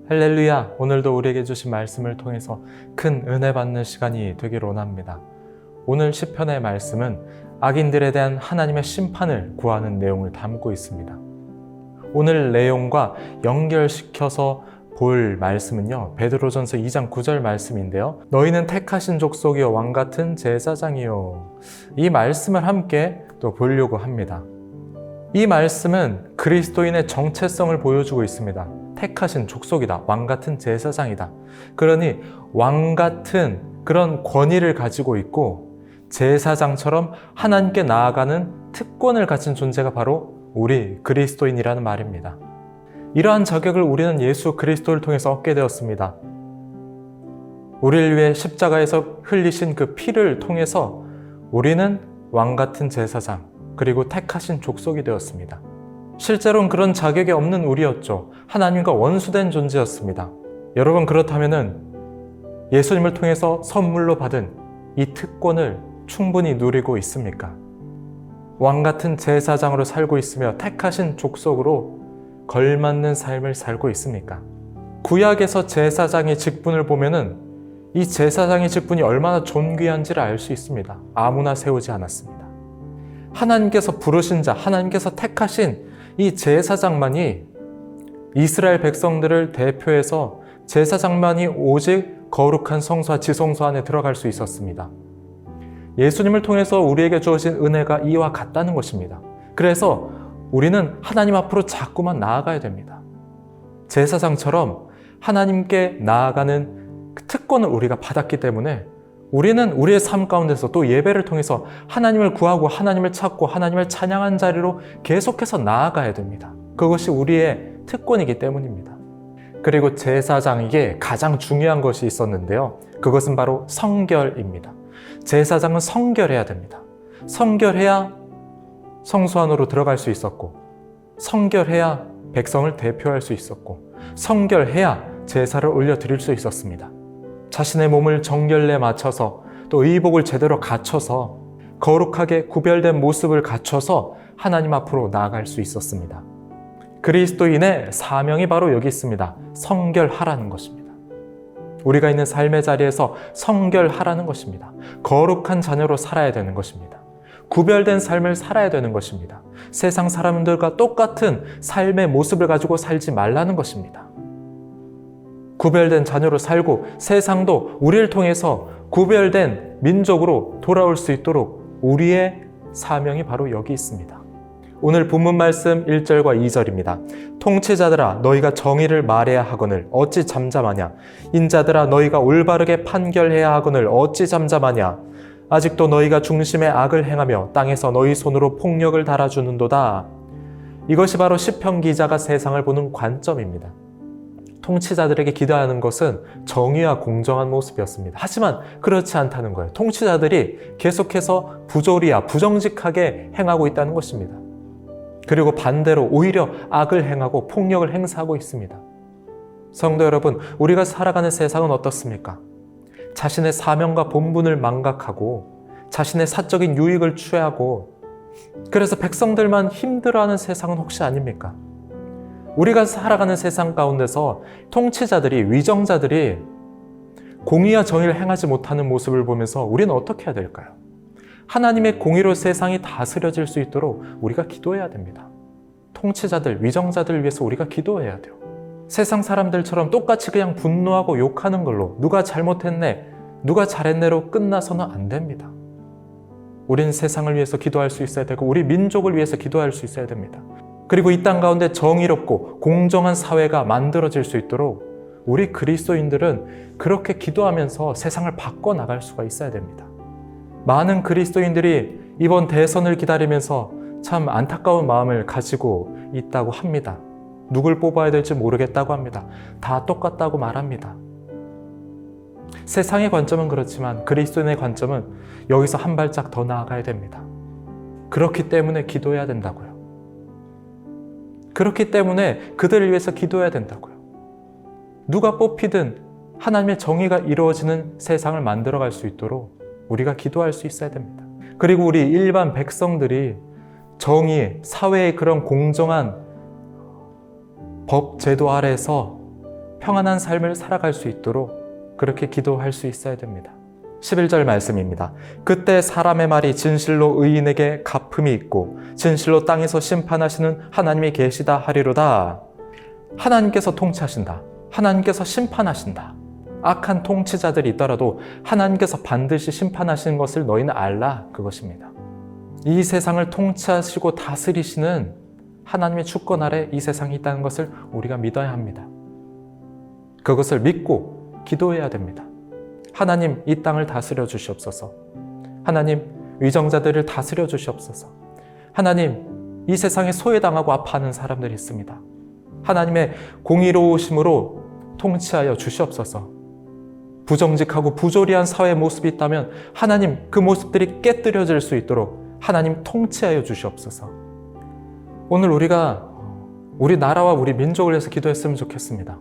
할렐루야! 오늘도 우리에게 주신 말씀을 통해서 큰 은혜 받는 시간이 되기를 원합니다. 오늘 시편의 말씀은 악인들에 대한 하나님의 심판을 구하는 내용을 담고 있습니다. 오늘 내용과 연결시켜서 볼 말씀은요, 베드로전서 2장 9절 말씀인데요. 너희는 택하신 족속이요 왕같은 제사장이요. 이 말씀을 함께 또 보려고 합니다. 이 말씀은 그리스도인의 정체성을 보여주고 있습니다. 택하신 족속이다. 왕같은 제사장이다. 그러니 왕같은 그런 권위를 가지고 있고 제사장처럼 하나님께 나아가는 특권을 가진 존재가 바로 우리 그리스도인이라는 말입니다. 이러한 자격을 우리는 예수 그리스도를 통해서 얻게 되었습니다. 우리를 위해 십자가에서 흘리신 그 피를 통해서 우리는 왕같은 제사장 그리고 택하신 족속이 되었습니다. 실제로는 그런 자격이 없는 우리였죠. 하나님과 원수된 존재였습니다. 여러분, 그렇다면 예수님을 통해서 선물로 받은 이 특권을 충분히 누리고 있습니까? 왕같은 제사장으로 살고 있으며 택하신 족속으로 걸맞는 삶을 살고 있습니까? 구약에서 제사장의 직분을 보면은 이 제사장의 직분이 얼마나 존귀한지를 알 수 있습니다. 아무나 세우지 않았습니다. 하나님께서 부르신 자, 하나님께서 택하신 이 제사장만이 이스라엘 백성들을 대표해서 제사장만이 오직 거룩한 성소와 지성소 안에 들어갈 수 있었습니다. 예수님을 통해서 우리에게 주어진 은혜가 이와 같다는 것입니다. 그래서 우리는 하나님 앞으로 자꾸만 나아가야 됩니다. 제사장처럼 하나님께 나아가는 그 특권을 우리가 받았기 때문에 우리는 우리의 삶 가운데서 또 예배를 통해서 하나님을 구하고 하나님을 찾고 하나님을 찬양한 자리로 계속해서 나아가야 됩니다. 그것이 우리의 특권이기 때문입니다. 그리고 제사장에게 가장 중요한 것이 있었는데요. 그것은 바로 성결입니다. 제사장은 성결해야 됩니다. 성결해야 성소 안으로 들어갈 수 있었고, 성결해야 백성을 대표할 수 있었고, 성결해야 제사를 올려드릴 수 있었습니다. 자신의 몸을 정결에 맞춰서 또 의복을 제대로 갖춰서 거룩하게 구별된 모습을 갖춰서 하나님 앞으로 나아갈 수 있었습니다. 그리스도인의 사명이 바로 여기 있습니다. 성결하라는 것입니다. 우리가 있는 삶의 자리에서 성결하라는 것입니다. 거룩한 자녀로 살아야 되는 것입니다. 구별된 삶을 살아야 되는 것입니다. 세상 사람들과 똑같은 삶의 모습을 가지고 살지 말라는 것입니다. 구별된 자녀로 살고 세상도 우리를 통해서 구별된 민족으로 돌아올 수 있도록 우리의 사명이 바로 여기 있습니다. 오늘 본문 말씀 1절과 2절입니다. 통치자들아 너희가 정의를 말해야 하거늘 어찌 잠잠하냐. 인자들아 너희가 올바르게 판결해야 하거늘 어찌 잠잠하냐. 아직도 너희가 중심에 악을 행하며 땅에서 너희 손으로 폭력을 달아주는도다. 이것이 바로 시편 기자가 세상을 보는 관점입니다. 통치자들에게 기도하는 것은 정의와 공정한 모습이었습니다. 하지만 그렇지 않다는 거예요. 통치자들이 계속해서 부조리와 부정직하게 행하고 있다는 것입니다. 그리고 반대로 오히려 악을 행하고 폭력을 행사하고 있습니다. 성도 여러분, 우리가 살아가는 세상은 어떻습니까? 자신의 사명과 본분을 망각하고 자신의 사적인 유익을 취하고 그래서 백성들만 힘들어하는 세상은 혹시 아닙니까? 우리가 살아가는 세상 가운데서 통치자들이, 위정자들이 공의와 정의를 행하지 못하는 모습을 보면서 우리는 어떻게 해야 될까요? 하나님의 공의로 세상이 다스려질 수 있도록 우리가 기도해야 됩니다. 통치자들, 위정자들을 위해서 우리가 기도해야 돼요. 세상 사람들처럼 똑같이 그냥 분노하고 욕하는 걸로 누가 잘못했네, 누가 잘했네로 끝나서는 안 됩니다. 우리는 세상을 위해서 기도할 수 있어야 되고 우리 민족을 위해서 기도할 수 있어야 됩니다. 그리고 이 땅 가운데 정의롭고 공정한 사회가 만들어질 수 있도록 우리 그리스도인들은 그렇게 기도하면서 세상을 바꿔나갈 수가 있어야 됩니다. 많은 그리스도인들이 이번 대선을 기다리면서 참 안타까운 마음을 가지고 있다고 합니다. 누굴 뽑아야 될지 모르겠다고 합니다. 다 똑같다고 말합니다. 세상의 관점은 그렇지만 그리스도인의 관점은 여기서 한 발짝 더 나아가야 됩니다. 그렇기 때문에 기도해야 된다고요. 그렇기 때문에 그들을 위해서 기도해야 된다고요. 누가 뽑히든 하나님의 정의가 이루어지는 세상을 만들어갈 수 있도록 우리가 기도할 수 있어야 됩니다. 그리고 우리 일반 백성들이 정의, 사회의 그런 공정한 법 제도 아래에서 평안한 삶을 살아갈 수 있도록 그렇게 기도할 수 있어야 됩니다. 11절 말씀입니다. 그때 사람의 말이 진실로 의인에게 갚음이 있고 진실로 땅에서 심판하시는 하나님이 계시다 하리로다. 하나님께서 통치하신다. 하나님께서 심판하신다. 악한 통치자들이 있더라도 하나님께서 반드시 심판하시는 것을 너희는 알라, 그것입니다. 이 세상을 통치하시고 다스리시는 하나님의 주권 아래 이 세상이 있다는 것을 우리가 믿어야 합니다. 그것을 믿고 기도해야 됩니다. 하나님, 이 땅을 다스려 주시옵소서. 하나님, 위정자들을 다스려 주시옵소서. 하나님, 이 세상에 소외당하고 아파하는 사람들이 있습니다. 하나님의 공의로우심으로 통치하여 주시옵소서. 부정직하고 부조리한 사회 모습이 있다면 하나님, 그 모습들이 깨뜨려질 수 있도록 하나님 통치하여 주시옵소서. 오늘 우리가 우리 나라와 우리 민족을 위해서 기도했으면 좋겠습니다.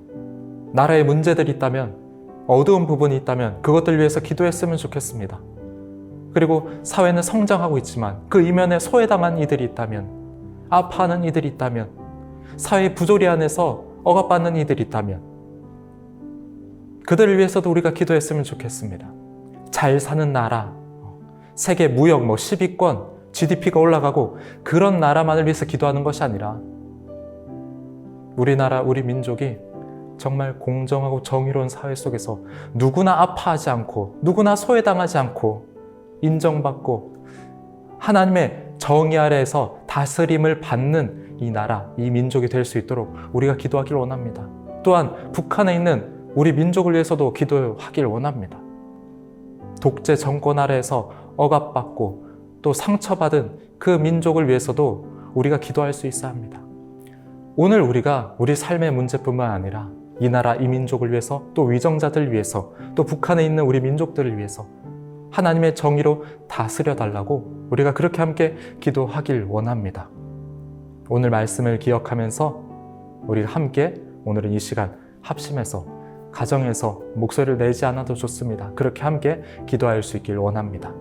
나라에 문제들이 있다면, 어두운 부분이 있다면 그것들 위해서 기도했으면 좋겠습니다. 그리고 사회는 성장하고 있지만 그 이면에 소외당한 이들이 있다면, 아파하는 이들이 있다면, 사회 부조리 안에서 억압받는 이들이 있다면 그들을 위해서도 우리가 기도했으면 좋겠습니다. 잘 사는 나라, 세계 무역 10위권, GDP가 올라가고 그런 나라만을 위해서 기도하는 것이 아니라 우리나라, 우리 민족이 정말 공정하고 정의로운 사회 속에서 누구나 아파하지 않고 누구나 소외당하지 않고 인정받고 하나님의 정의 아래에서 다스림을 받는 이 나라, 이 민족이 될 수 있도록 우리가 기도하길 원합니다. 또한 북한에 있는 우리 민족을 위해서도 기도하길 원합니다. 독재 정권 아래에서 억압받고 또 상처받은 그 민족을 위해서도 우리가 기도할 수 있어야 합니다. 오늘 우리가 우리 삶의 문제뿐만 아니라 이 나라, 이 민족을 위해서, 또 위정자들을 위해서, 또 북한에 있는 우리 민족들을 위해서 하나님의 정의로 다스려 달라고 우리가 그렇게 함께 기도하길 원합니다. 오늘 말씀을 기억하면서 우리가 함께 오늘은 이 시간 합심해서 가정에서 목소리를 내지 않아도 좋습니다. 그렇게 함께 기도할 수 있길 원합니다.